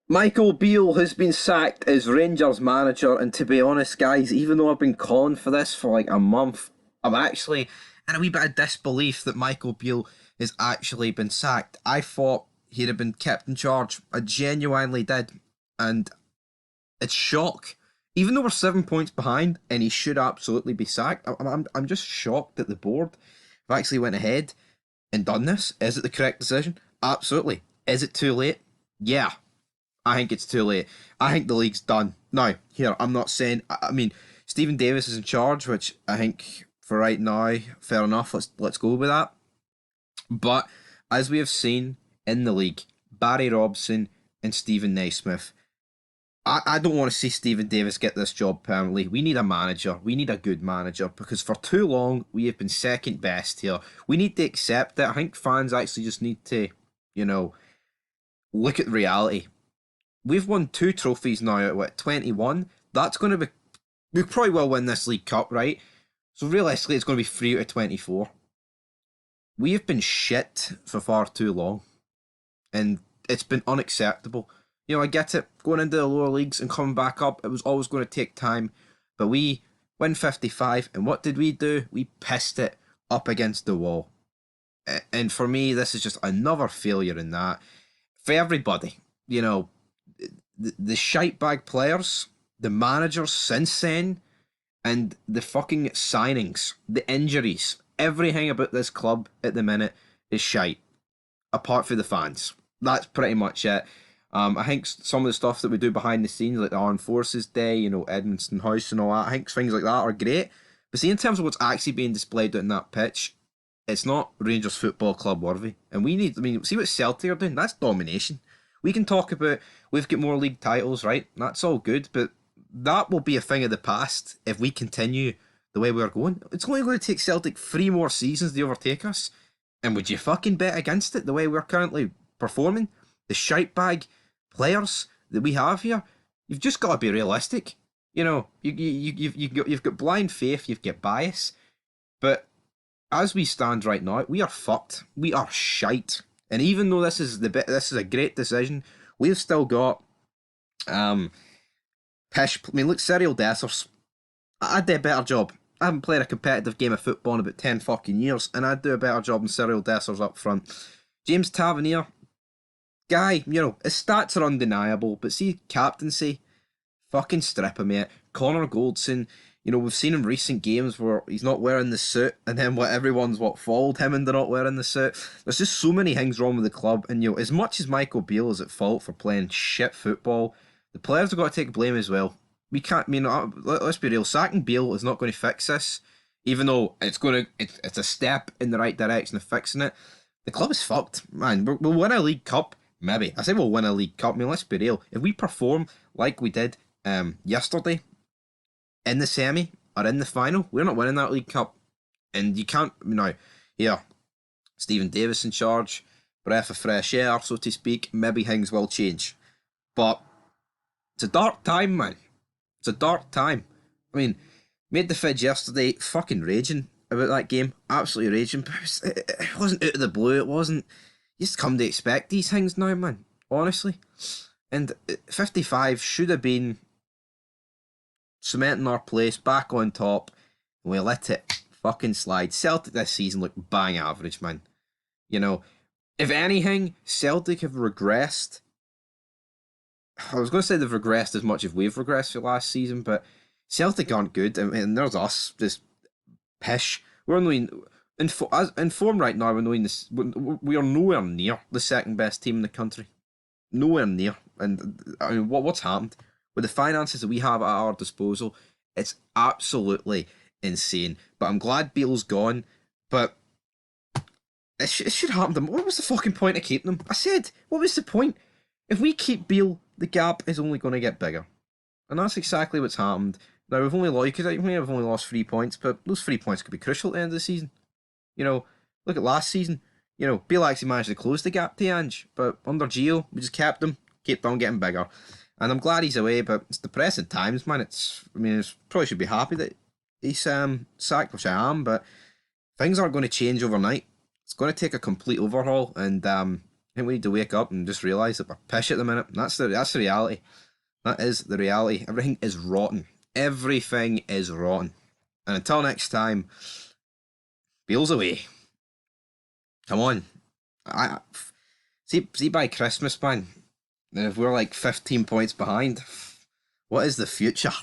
Michael Beale has been sacked as Rangers manager, and to be honest, guys, even though I've been calling for this for like a month, I'm actually in a wee bit of disbelief that Michael Beale has actually been sacked. I thought he'd have been kept in charge. I genuinely did, and it's shock. Even though we're 7 points behind, and he should absolutely be sacked, I'm just shocked that the board have actually went ahead and done this. Is it the correct decision? Absolutely. Is it too late? Yeah, I think it's too late. I think the league's done. Now, here, I'm not saying. I mean, Stephen Davis is in charge, which I think for right now, fair enough. Let's go with that. But as we have seen in the league, Barry Robson and Stephen Naismith. I don't want to see Stephen Davis get this job permanently. We need a manager. We need a good manager because for too long we have been second best here. We need to accept it. I think fans actually just need to, you know, look at reality. We've won two trophies now at what 21. That's going to be. We probably will win this League Cup, right? So realistically, it's going to be 3 out of 24. We have been shit for far too long, and it's been unacceptable. I get it. Going into the lower leagues and coming back up, it was always going to take time. But we win 55, and what did we do? We pissed it up against the wall. And for me, this is just another failure in that. For everybody, the shite bag players, the managers since then, and the fucking signings, the injuries, everything about this club at the minute is shite, apart from the fans. That's pretty much it. I think some of the stuff that we do behind the scenes, like the Armed Forces Day, Edmonston House and all that, I think things like that are great. But see, in terms of what's actually being displayed out in that pitch, it's not Rangers Football Club worthy. And see what Celtic are doing? That's domination. We can talk about we've got more league titles, right? That's all good, but that will be a thing of the past if we continue the way we're going. It's only going to take Celtic 3 more seasons to overtake us. And would you fucking bet against it the way we're currently performing? The shite bag players that we have here, you've just got to be realistic. You've got blind faith, you've got bias, but as we stand right now, we are fucked. We are shite. And even though this is a great decision, we've still got pish. I mean, look, Cyril Dessers. I'd do a better job. I haven't played a competitive game of football in about 10 fucking years, and I'd do a better job than Cyril Dessers up front. James Tavernier, guy, his stats are undeniable, but see, captaincy, fucking strip him, mate. Connor Goldson, we've seen in recent games where he's not wearing the suit, and then everyone's followed him and they're not wearing the suit. There's just so many things wrong with the club, and as much as Michael Beale is at fault for playing shit football, the players have got to take blame as well. We can't. Let's be real. Sacking Beale is not going to fix this, even though it's a step in the right direction of fixing it. The club is fucked, man. We'll win a League Cup, maybe. I say we'll win a League Cup. I mean, let's be real. If we perform like we did yesterday in the semi or in the final, we're not winning that League Cup. And you can't, here, Stephen Davis in charge, breath of fresh air, so to speak. Maybe things will change, but it's a dark time, man. It's a dark time. I mean, made the fidge yesterday, fucking raging about that game, absolutely raging. But it wasn't out of the blue. It wasn't. You just come to expect these things now, man. Honestly, and 55 should have been cementing our place back on top, and we let it fucking slide. Celtic this season look bang average, man. If anything, Celtic have regressed. I was going to say they've regressed as much as we've regressed for last season, but Celtic aren't good. I mean, there's us, just pish. We're only in form right now. We are nowhere near the second best team in the country. Nowhere near. And I mean, what's happened with the finances that we have at our disposal? It's absolutely insane. But I'm glad Beale's gone. But it should happen to them. What was the fucking point of keeping them? I said, what was the point? If we keep Beale, the gap is only going to get bigger. And that's exactly what's happened. Now, we've only lost 3 points, but those 3 points could be crucial at the end of the season. Look at last season. Beale actually managed to close the gap to Ange, but under Gio, we just kept him, kept on getting bigger. And I'm glad he's away, but it's depressing times, man. Probably should be happy that he's sacked, which I am, but things aren't going to change overnight. It's going to take a complete overhaul, and think we need to wake up and just realise that we're pish at the minute. That's the reality. That is the reality. Everything is rotten. Everything is rotten. And until next time, Beale's away. Come on. I see by Christmas, man. And if we're like 15 points behind, what is the future?